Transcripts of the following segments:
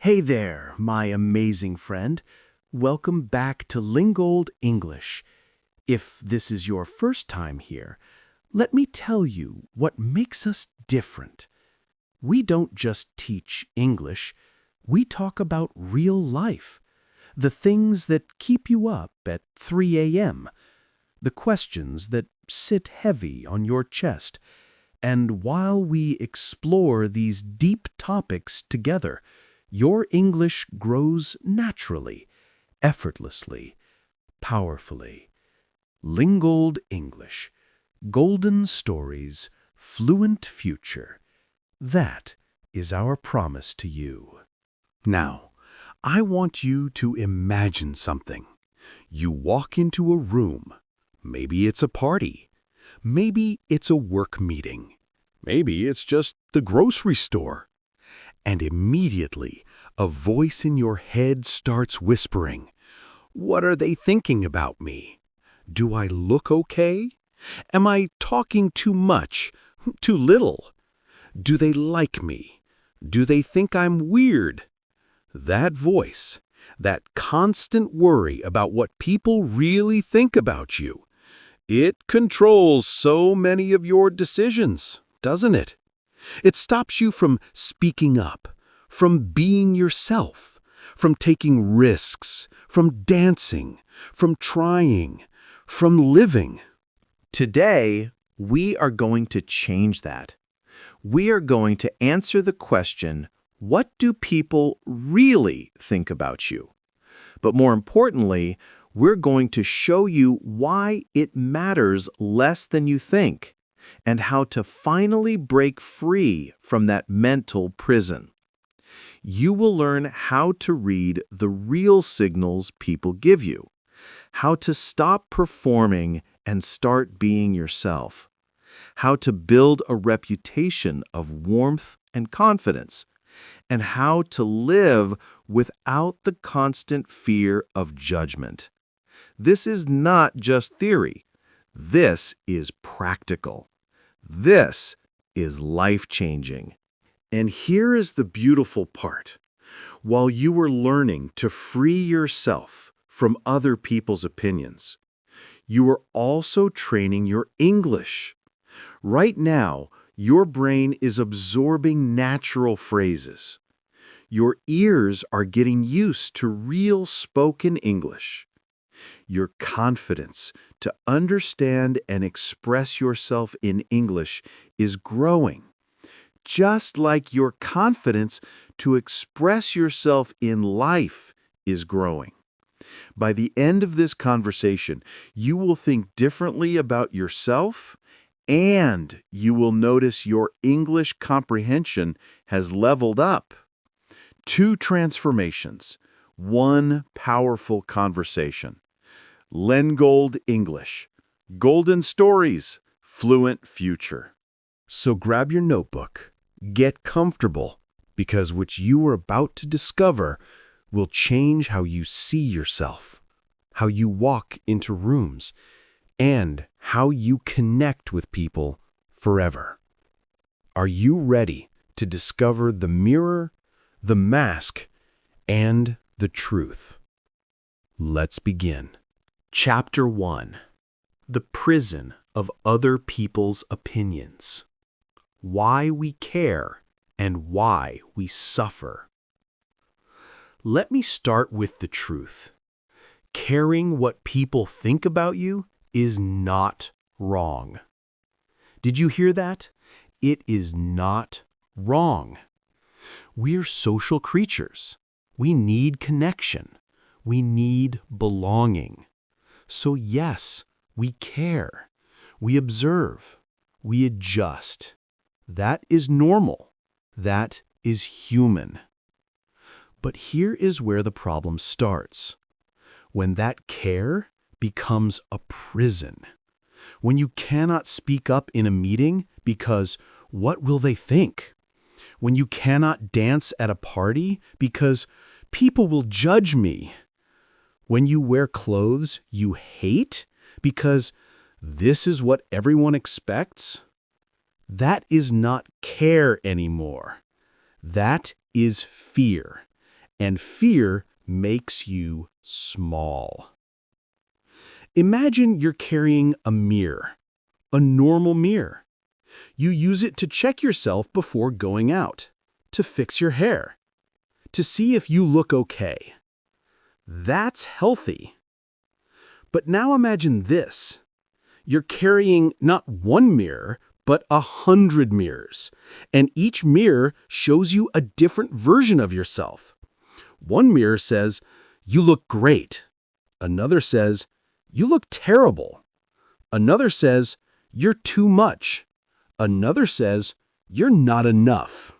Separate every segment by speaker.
Speaker 1: Hey there, my amazing friend. Welcome back to Lingold English. If this is your first time here, let me tell you what makes us different. We don't just teach English, we talk about real life. The things that keep you up at 3 a.m., the questions that sit heavy on your chest. And while we explore these deep topics together, your English grows naturally, effortlessly, powerfully. Lingold English, golden stories, fluent future. That is our promise to you.
Speaker 2: Now, I want you to imagine something. You walk into a room. Maybe it's a party. Maybe it's a work meeting. Maybe it's just the grocery store. And immediately, a voice in your head starts whispering, "What are they thinking about me? Do I look okay? Am I talking too much, too little? Do they like me? Do they think I'm weird?" That voice, that constant worry about what people really think about you, it controls so many of your decisions, doesn't it? It stops you from speaking up, from being yourself, from taking risks, from dancing, from trying, from living.
Speaker 3: Today, we are going to change that. We are going to answer the question, what do people really think about you? But more importantly, we're going to show you why it matters less than you think, and how to finally break free from that mental prison. You will learn how to read the real signals people give you, how to stop performing and start being yourself, how to build a reputation of warmth and confidence, and how to live without the constant fear of judgment. This is not just theory. This is practical. This is life-changing.
Speaker 2: And here is the beautiful part. While you were learning to free yourself from other people's opinions, you were also training your English. Right now, your brain is absorbing natural phrases. Your ears are getting used to real spoken English. Your confidence to understand and express yourself in English is growing, just like your confidence to express yourself in life is growing. By the end of this conversation, you will think differently about yourself, and you will notice your English comprehension has leveled up. 2 transformations, 1 powerful conversation. Lengold English, golden stories, fluent future.
Speaker 1: So grab your notebook, get comfortable, because what you are about to discover will change how you see yourself, how you walk into rooms, and how you connect with people forever. Are you ready to discover the mirror, the mask, and the truth? Let's begin. Chapter 1. The Prison of Other People's Opinions. Why we care and why we suffer. Let me start with the truth. Caring what people think about you is not wrong. Did you hear that? It is not wrong. We're social creatures. We need connection. We need belonging. So yes, we care. We observe. We adjust. That is normal. That is human. But here is where the problem starts. When that care becomes a prison. When you cannot speak up in a meeting because what will they think? When you cannot dance at a party because people will judge me. When you wear clothes you hate because this is what everyone expects. That is not care anymore. That is fear. and fear makes you small. Imagine you're carrying a mirror, a normal mirror. You use it to check yourself before going out, to fix your hair, to see if you look okay. That's healthy. But now imagine this. You're carrying not one mirror, but 100 mirrors, and each mirror shows you a different version of yourself. One mirror says, "You look great." Another says, "You look terrible." Another says, "You're too much." Another says, "You're not enough."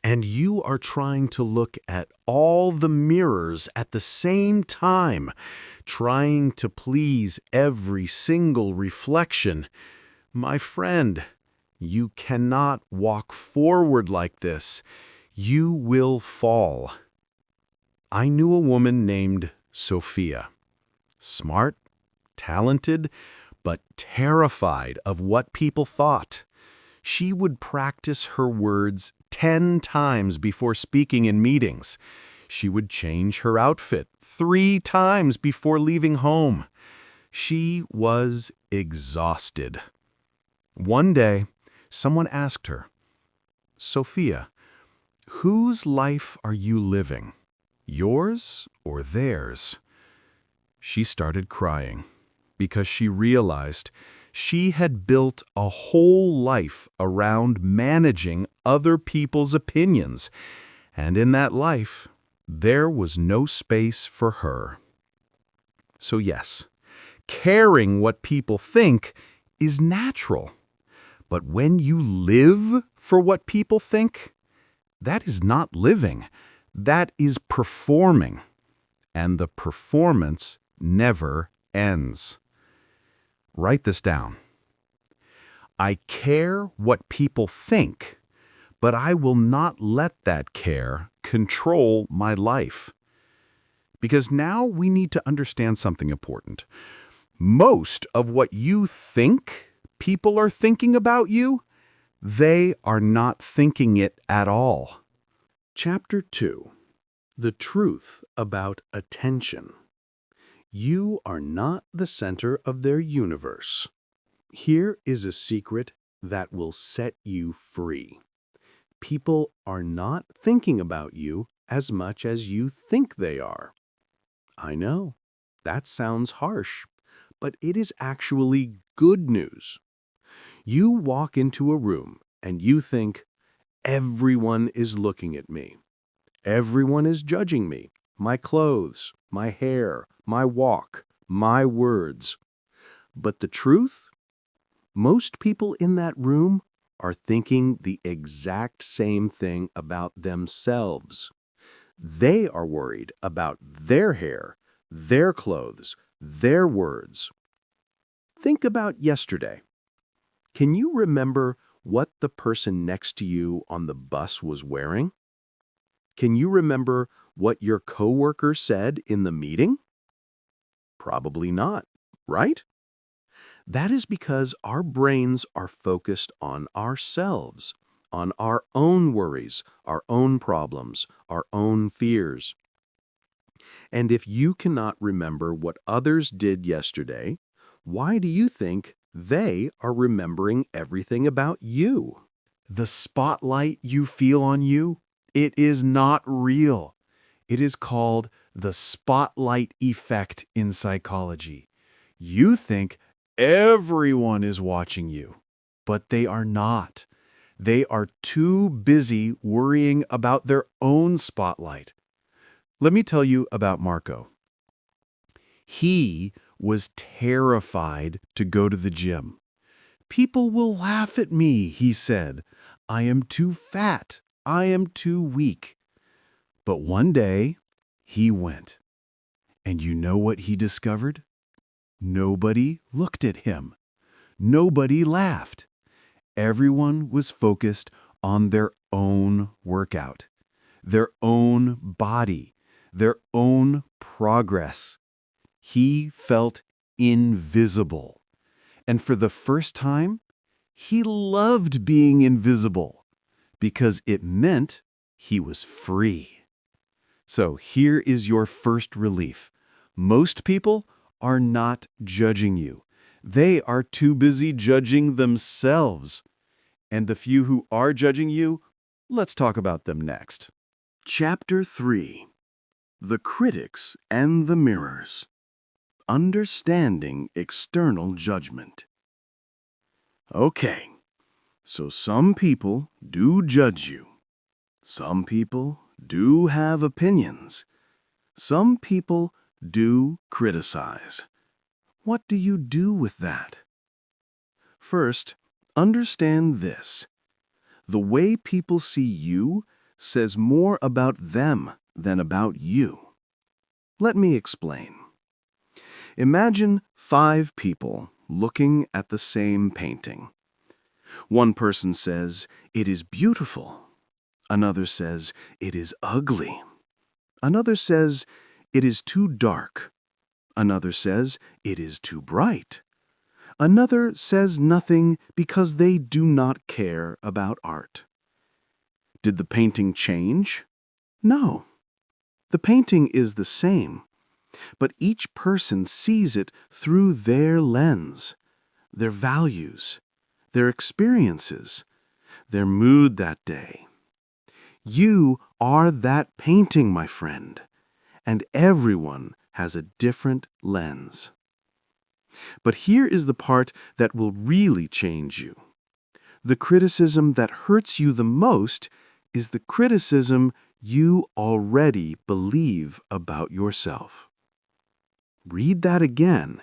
Speaker 2: And you are trying to look at all the mirrors at the same time, trying to please every single reflection. My friend, you cannot walk forward like this. You will fall. I knew a woman named Sophia. Smart, talented, but terrified of what people thought. She would practice her words 10 times before speaking in meetings. She would change her outfit 3 times before leaving home. She was exhausted. One day, someone asked her, "Sophia, whose life are you living? Yours or theirs?" She started crying because she realized she had built a whole life around managing other people's opinions, and in that life, there was no space for her. So yes, caring what people think is natural. But when you live for what people think, that is not living. That is performing. And the performance never ends. Write this down. I care what people think, but I will not let that care control my life. Because now we need to understand something important. Most of what you think people are thinking about you, they are not thinking it at all. Chapter 2. The Truth About Attention. You are not the center of their universe. Here is a secret that will set you free. People are not thinking about you as much as you think they are. I know, that sounds harsh, but it is actually good news. You walk into a room and you think, everyone is looking at me. Everyone is judging me, my clothes, my hair, my walk, my words. But the truth? Most people in that room are thinking the exact same thing about themselves. They are worried about their hair, their clothes, their words. Think about yesterday. Can you remember what the person next to you on the bus was wearing? Can you remember what your coworker said in the meeting? Probably not, right? That is because our brains are focused on ourselves, on our own worries, our own problems, our own fears. And if you cannot remember what others did yesterday, why do you think they are remembering everything about you? The spotlight you feel on you, it is not real. It is called the spotlight effect in psychology. You think everyone is watching you, but they are not. They are too busy worrying about their own spotlight. Let me tell you about Marco. He was terrified to go to the gym. "People will laugh at me," he said. "I am too fat. I am too weak." But one day, he went. And you know what he discovered? Nobody looked at him. Nobody laughed. Everyone was focused on their own workout, their own body, their own progress. He felt invisible. And for the first time, he loved being invisible because it meant he was free. So here is your first relief. Most people are not judging you. They are too busy judging themselves. And the few who are judging you, let's talk about them next. Chapter 3. The Critics and the Mirrors. Understanding External Judgment. Okay, so some people do judge you. Some people do have opinions. Some people do criticize. What do you do with that? First, understand this. The way people see you says more about them than about you. Let me explain. Imagine 5 people looking at the same painting. One person says, "It is beautiful." Another says, "It is ugly." Another says, "It is too dark." Another says, "It is too bright." Another says nothing because they do not care about art. Did the painting change? No. The painting is the same, but each person sees it through their lens, their values, their experiences, their mood that day. You are that painting, my friend, and everyone has a different lens. But here is the part that will really change you. The criticism that hurts you the most is the criticism you already believe about yourself. Read that again.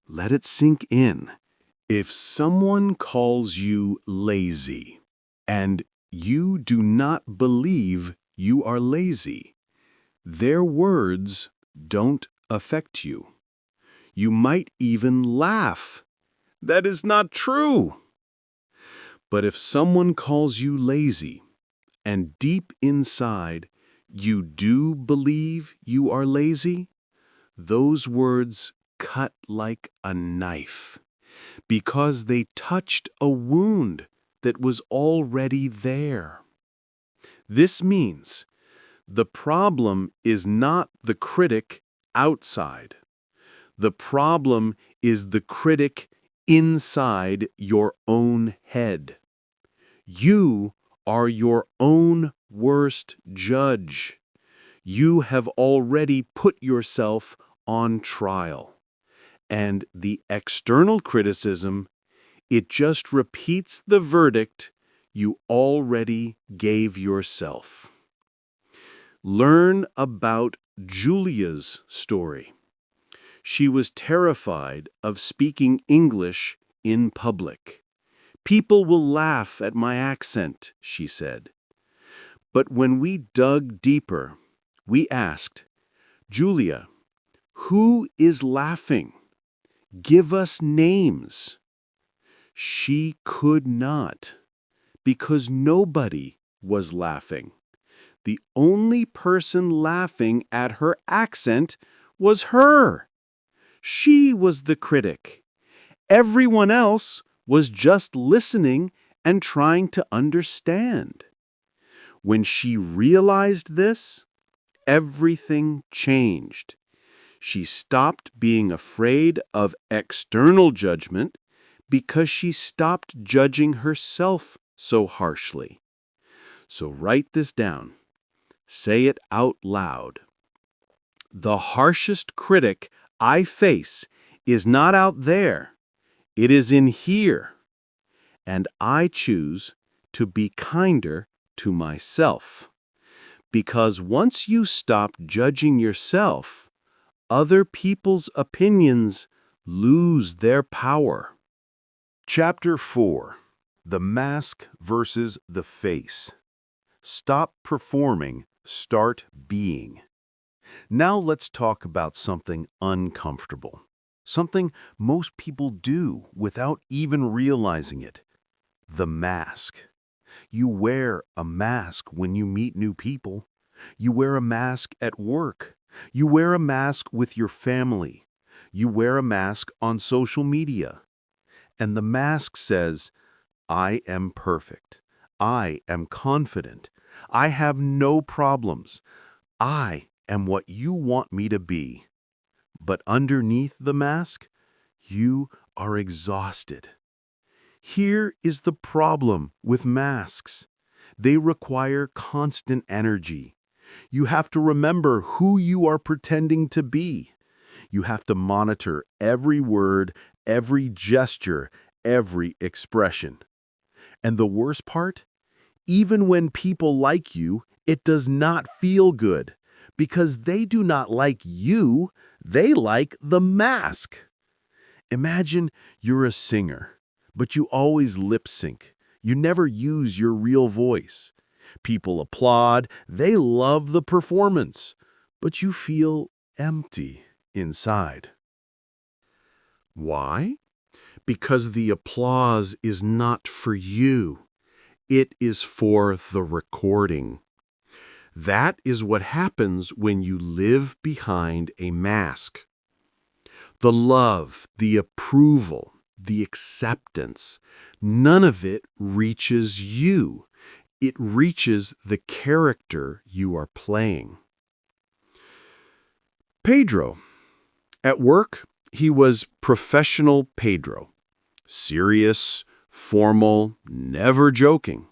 Speaker 2: Let it sink in. If someone calls you lazy, and you do not believe you are lazy, their words don't affect you. You might even laugh. That is not true. But if someone calls you lazy, and deep inside you do believe you are lazy, those words cut like a knife, because they touched a wound that was already there. This means the problem is not the critic outside. The problem is the critic inside your own head. You are your own worst judge. You have already put yourself on trial. And the external criticism, it just repeats the verdict you already gave yourself. Learn about Julia's story. She was terrified of speaking English in public. "People will laugh at my accent," she said. But when we dug deeper, we asked, "Julia, who is laughing? Give us names." She could not, because nobody was laughing. The only person laughing at her accent was her. She was the critic. Everyone else was just listening and trying to understand. When she realized this, everything changed. She stopped being afraid of external judgment because she stopped judging herself so harshly. So write this down. Say it out loud. The harshest critic I face is not out there. It is in here. And I choose to be kinder to myself. Because once you stop judging yourself, other people's opinions lose their power. Chapter 4. The Mask versus the Face. Stop performing, start being. Now let's talk about something uncomfortable. Something most people do without even realizing it. The mask. You wear a mask when you meet new people. You wear a mask at work. You wear a mask with your family. You wear a mask on social media. And the mask says, "I am perfect. I am confident. I have no problems. I am what you want me to be. But underneath the mask, you are exhausted. Here is the problem with masks. They require constant energy. You have to remember who you are pretending to be. You have to monitor every word, every gesture, every expression. And the worst part? Even when people like you, it does not feel good, because they do not like you, they like the mask. Imagine you're a singer, but you always lip sync. You never use your real voice. People applaud, they love the performance, but you feel empty inside. Why? Because the applause is not for you. It is for the recording. That is what happens when you live behind a mask. The love, the approval, the acceptance, none of it reaches you. It reaches the character you are playing. Pedro. At work, he was professional Pedro. Serious, formal, never joking.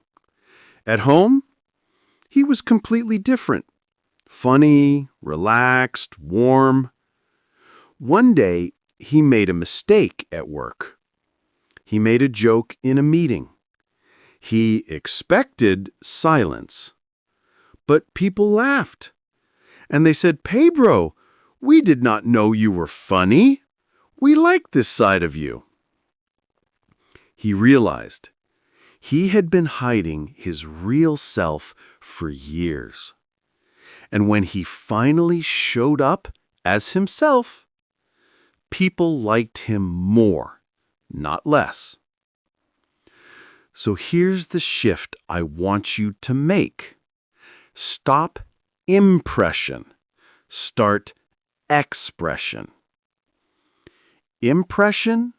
Speaker 2: At home, he was completely different. Funny, relaxed, warm. One day, he made a mistake at work. He made a joke in a meeting. He expected silence. But people laughed. And they said, "Pedro, we did not know you were funny. We like this side of you." He realized he had been hiding his real self for years. And when he finally showed up as himself, people liked him more, not less. So here's the shift I want you to make. Stop impression. Start expression. Impression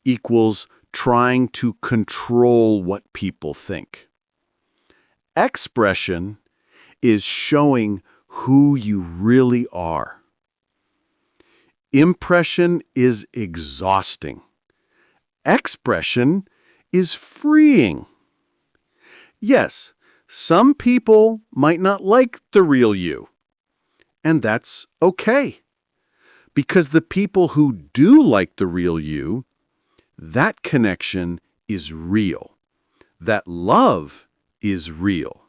Speaker 2: equals trying to control what people think. Expression is showing who you really are. Impression is exhausting. Expression is freeing. Yes, some people might not like the real you, and that's okay. Because the people who do like the real you, that connection is real. That love is real.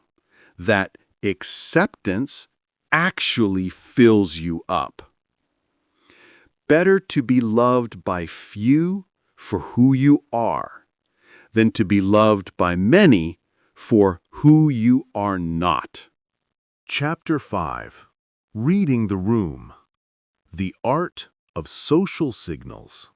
Speaker 2: That acceptance actually fills you up. Better to be loved by few for who you are than to be loved by many for who you are not. Chapter 5. Reading the Room. The Art of Social Signals.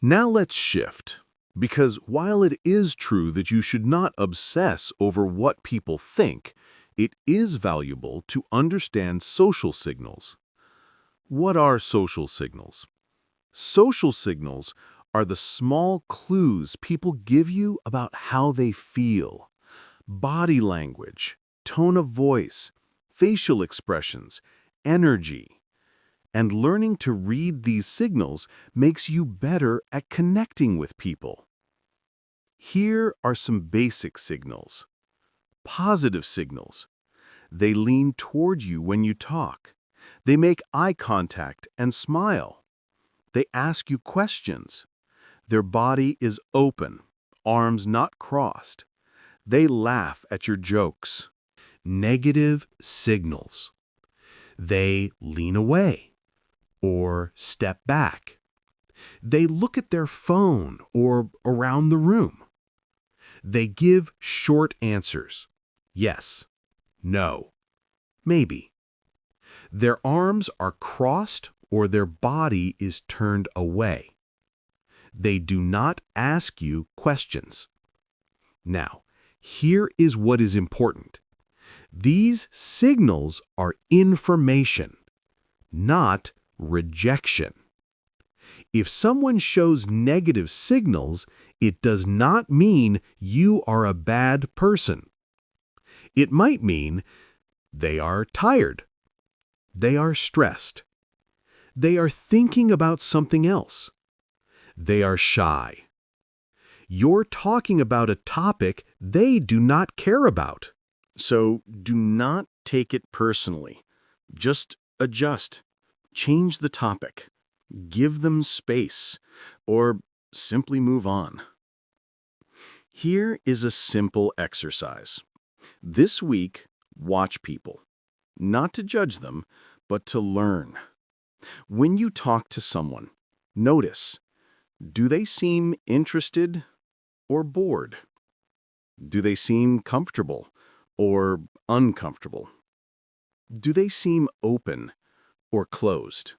Speaker 2: Now let's shift, because while it is true that you should not obsess over what people think, it is valuable to understand social signals. What are social signals? Social signals are the small clues people give you about how they feel. Body language, tone of voice, facial expressions, energy. And learning to read these signals makes you better at connecting with people. Here are some basic signals. Positive signals. They lean toward you when you talk. They make eye contact and smile. They ask you questions. Their body is open, arms not crossed. They laugh at your jokes. Negative signals. They lean away or step back. They look at their phone or around the room. They give short answers. Yes, no, maybe. Their arms are crossed or their body is turned away. They do not ask you questions. Now, here is what is important. These signals are information, not rejection. If someone shows negative signals, it does not mean you are a bad person. It might mean they are tired,
Speaker 1: They are stressed. They are thinking about something else. They are shy. You're talking about a topic they do not care about.
Speaker 2: So do not take it personally. Just adjust. Change the topic. Give them space. Or simply move on. Here is a simple exercise. This week, watch people. Not to judge them, but to learn. When you talk to someone, notice, do they seem interested or bored? Do they seem comfortable or uncomfortable? Do they seem open or closed?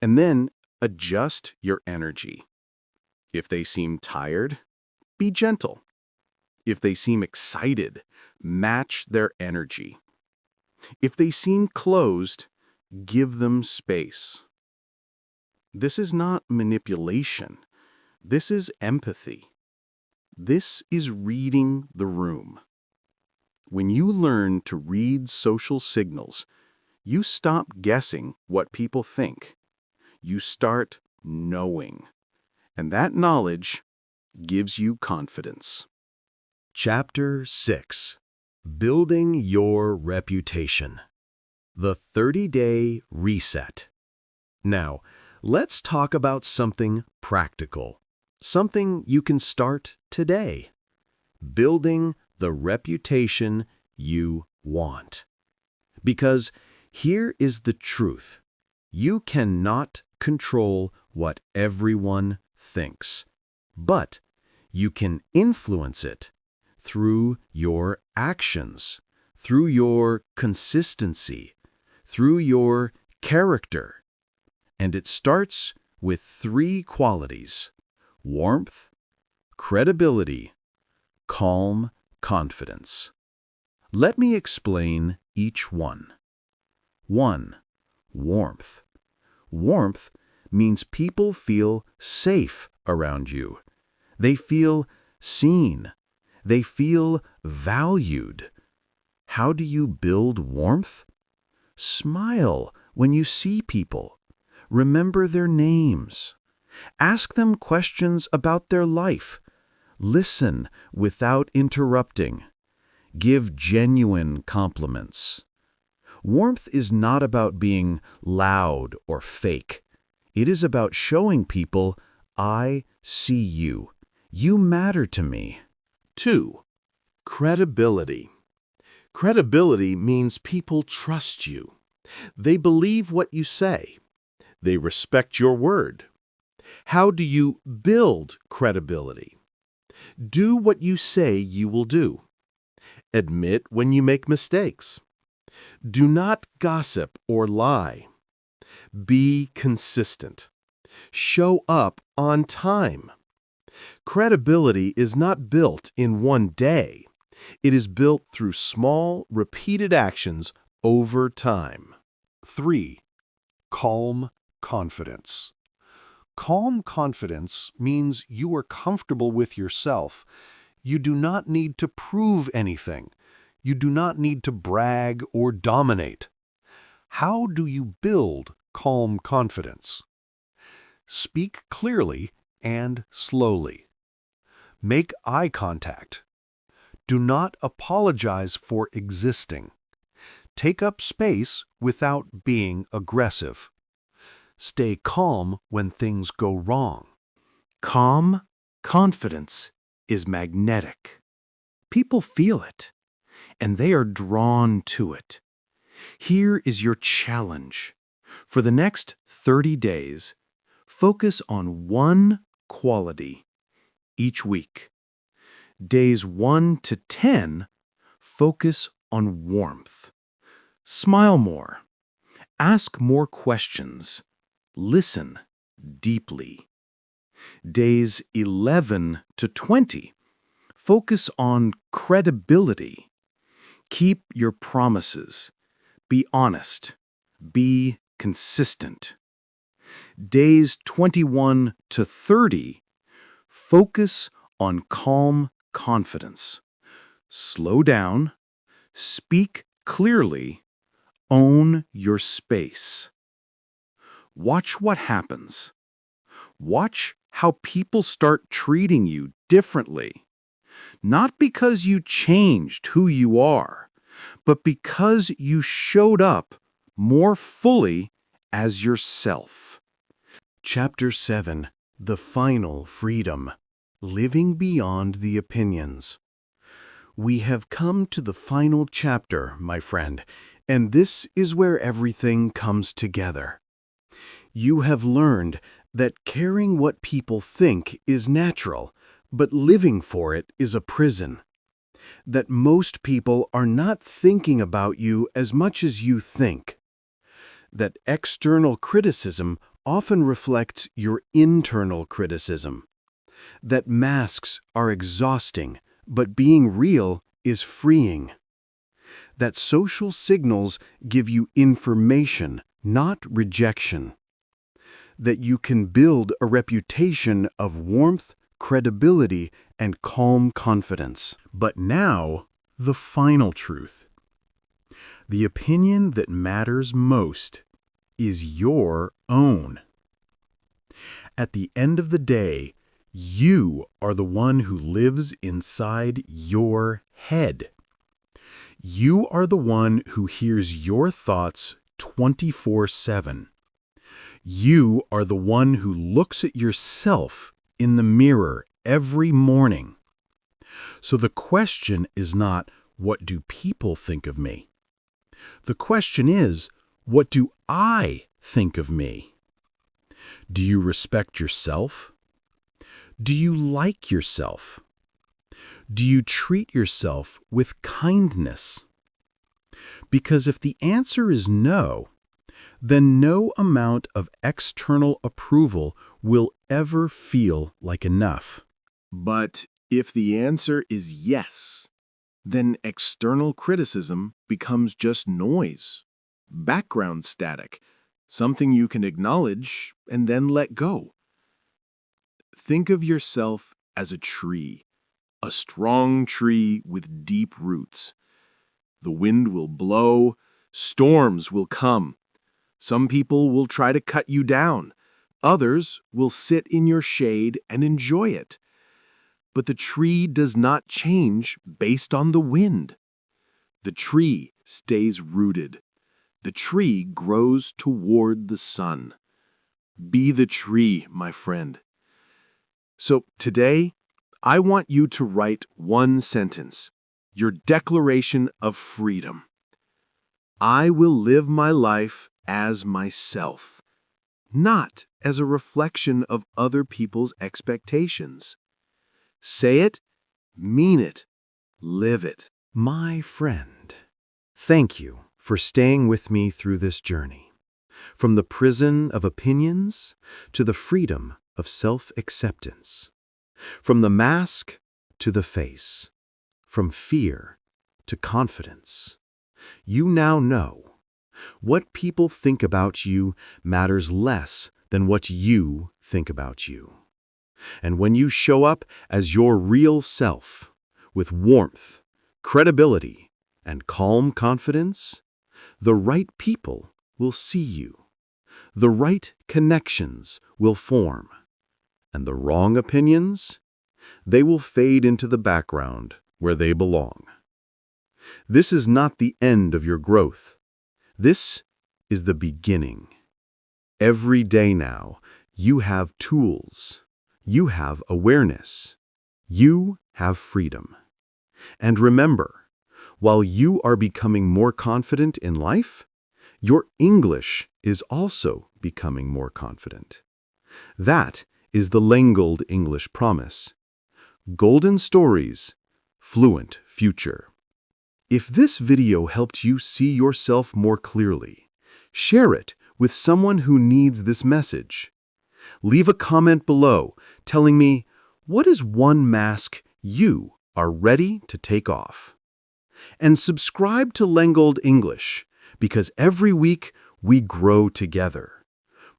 Speaker 2: And then adjust your energy. If they seem tired, be gentle. If they seem excited, match their energy. If they seem closed, give them space. This is not manipulation. This is empathy. This is reading the room. When you learn to read social signals, you stop guessing what people think. You start knowing. And that knowledge gives you confidence.
Speaker 1: Chapter 6. Building Your Reputation. The 30-Day Reset. Now, let's talk about something practical. Something you can start today. Building the reputation you want. Because here is the truth. You cannot control what everyone thinks, but you can influence it through your actions, through your consistency, through your character. And it starts with 3 qualities: warmth, credibility, calm confidence. Let me explain each one. 1. Warmth. Warmth means people feel safe around you. They feel seen. They feel valued. How do you build warmth? Smile when you see people. Remember their names. Ask them questions about their life. Listen without interrupting. Give genuine compliments. Warmth is not about being loud or fake. It is about showing people, I see you. You matter to me.
Speaker 2: 2. Credibility. Credibility means people trust you. They believe what you say. They respect your word. How do you build credibility? Do what you say you will do. Admit when you make mistakes. Do not gossip or lie. Be consistent. Show up on time. Credibility is not built in one day. It is built through small, repeated actions over time.
Speaker 1: 3. Calm confidence. Calm confidence means you are comfortable with yourself. You do not need to prove anything. You do not need to brag or dominate. How do you build calm confidence? Speak clearly and slowly. Make eye contact. Do not apologize for existing. Take up space without being aggressive. Stay calm when things go wrong.
Speaker 2: Calm confidence is magnetic. People feel it, and they are drawn to it. Here is your challenge. For the next 30 days, focus on one quality each week. Days 1 to 10, focus on warmth. Smile more. Ask more questions. Listen deeply. Days 11 to 20, focus on credibility. Keep your promises. Be honest. Be consistent. Days 21 to 30, focus on calm confidence. Slow down. Speak clearly. Own your space. Watch what happens. Watch how people start treating you differently. Not because you changed who you are, but because you showed up more fully as yourself.
Speaker 1: Chapter 7. The Final Freedom. Living Beyond the Opinions. We have come to the final chapter, my friend, and this is where everything comes together. You have learned that caring what people think is natural, but living for it is a prison. That most people are not thinking about you as much as you think. That external criticism often reflects your internal criticism. That masks are exhausting, but being real is freeing. That social signals give you information, not rejection. That you can build a reputation of warmth, credibility, and calm confidence. But now, the final truth. The opinion that matters most is your own. At the end of the day, you are the one who lives inside your head. You are the one who hears your thoughts 24/7. You are the one who looks at yourself in the mirror every morning. So the question is not, what do people think of me? The question is, what do I think of me? Do you respect yourself? Do you like yourself? Do you treat yourself with kindness? Because if the answer is no, then no amount of external approval will ever feel like enough. But if the answer is yes, then external criticism becomes just noise, background static, something you can acknowledge and then let go. Think of yourself as a tree, a strong tree with deep roots. The wind will blow, storms will come. Some people will try to cut you down. Others will sit in your shade and enjoy it. But the tree does not change based on the wind. The tree stays rooted. The tree grows toward the sun. Be the tree, my friend. So today, I want you to write one sentence, your declaration of freedom. I will live my life as myself, not as a reflection of other people's expectations. Say it, mean it, live it. My friend, thank you for staying with me through this journey. From the prison of opinions to the freedom of self-acceptance. From the mask to the face. From fear to confidence. You now know what people think about you matters less than what you think about you. And when you show up as your real self, with warmth, credibility, and calm confidence, the right people will see you. The right connections will form. And the wrong opinions, they will fade into the background where they belong. This is not the end of your growth. This is the beginning. Every day now, you have tools. You have awareness. You have freedom. And remember, while you are becoming more confident in life, your English is also becoming more confident. That is the LengoldEnglish promise. Golden stories, fluent future. If this video helped you see yourself more clearly, share it with someone who needs this message. Leave a comment below telling me, what is one mask you are ready to take off? And subscribe to LengoldEnglish, because every week we grow together.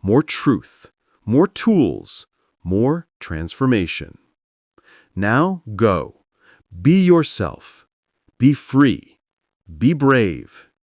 Speaker 1: More truth, more tools, more transformation. Now go. Be yourself. Be free. Be brave.